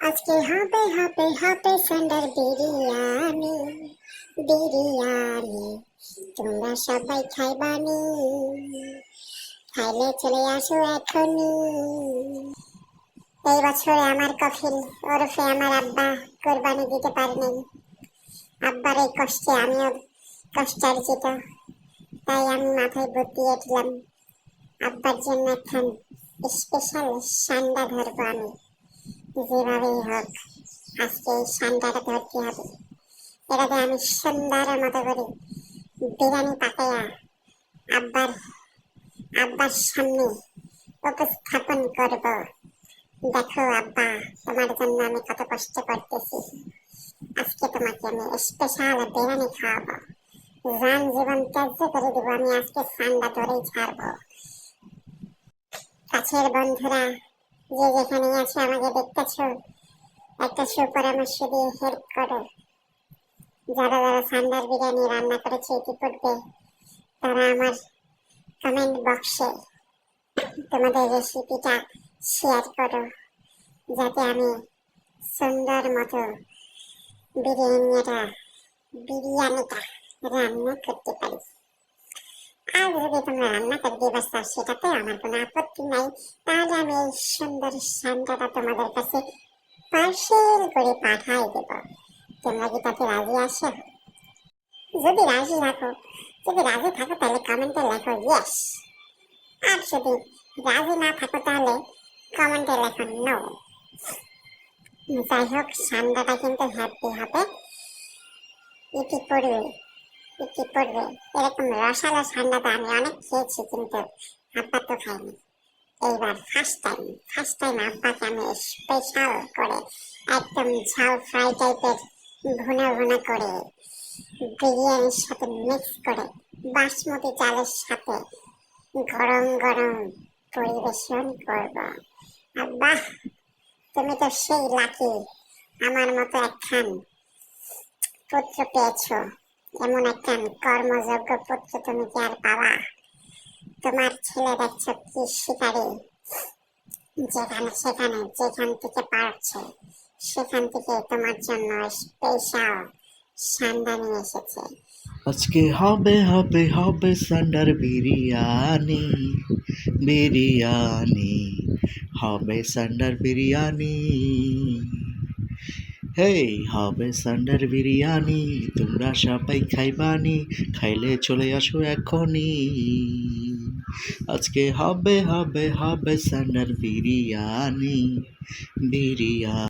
আজকে হবে সান্ডার বিরিয়ানি বিরিয়ানি তোমরা সবাই খাইবানি, খাইলে চলে আসো এখনই। এই বছরে আমার কফিল ওরফে আমার আব্বা কোরবানি দিতে পারেনি। আব্বার এই কষ্টে আমিও কষ্টার্জিত, তাই আমি মাথায় বুদ্ধি এঁটলাম আব্বার জন্য একখান স্পেশাল সান্ডা ধরবো আমি। যেভাবেই হোক আজকে এই সান্ডাটা ধরতে হবে। এটাতে আমি সুন্দর মতো করে বিরিয়ানি পাকাইয়া আব্বার আব্বার সামনে উপস্থাপন করব। দেখো আব্বা, তোমার জন্য আমি কত কষ্ট করতেছি। আজকে তোমাকে আমি স্পেশাল বিরিয়ানি খাওয়াবো, জান জীবন ত্যায্য করে দিব আমি আজকে সান্ডা ধরেই ছাড়বো। কাছের বন্ধুরা যে যেখানে আছো আমাকে দেখতেছো, একটা সুপরামর্শ দিয়ে হেল্প করো। যারা যারা সান্ডার বিরিয়ানি রান্না করেছে ইতিপূর্বে তারা আমার কমেন্ট বক্সে তোমাদের রেসিপিটা শেয়ার করো, যাতে আমি সুন্দর মতো বিরিয়ানিটা রান্না করতে পারি। আর যদি তোমরা রান্না করে দিবার চাও সেটাতে আমার কোনো আপত্তি নাই, তাহলে আমি এই সুন্দর সান্ডাটা তোমাদের কাছে পার্সেল করে পাঠাই দেব। তোমরা কি তাতে রাজি আছো? যদি রাজি থাকো তাহলে কমেন্টে লেখো ইয়েস, আর যদি রাজি না থাকো তাহলে কমেন্টে লেখো নো। যাই হোক, সান্ডাটা কিন্তু হ্যাপি হবে। ইতিপূর্বে এরকম রসালো সান্ডাটা আমি অনেক খেয়েছি, কিন্তু আব্বা তো খাইনি। এইবার ফার্স্ট টাইম আব্বাকে আমি স্পেশাল করে একদম ঝাল ফ্রাই টাইপের ভুনা করে বিরিয়ানির সাথে মিক্স করে বাসমতি চালের সাথে গরম গরম পরিবেশন করব। আব্বা, তুমি তো সেই লাকি, আমার মতো একখান পুত্র পেয়েছো। এমন একখান কর্মযোগ্য পুত্র তুমি কি আর পাবা? তোমার ছেলে দেখছো কি শিকারী, যেখান থেকে পারছে সেখান থেকে তোমার জন্য স্পেশাল সান্ডা নিয়ে এসেছে। আজকে হবে সান্ডার বিরিয়ানি বিরিয়ানি হবে সান্ডার বিরিয়ানি। হেই, হবে সান্ডার বিরিয়ানি তোমরা সবাই খাইবানি, খাইলে চলে আসো এখনই। আজকে হবে সান্ডার বিরিয়ানি বিরিয়ানি।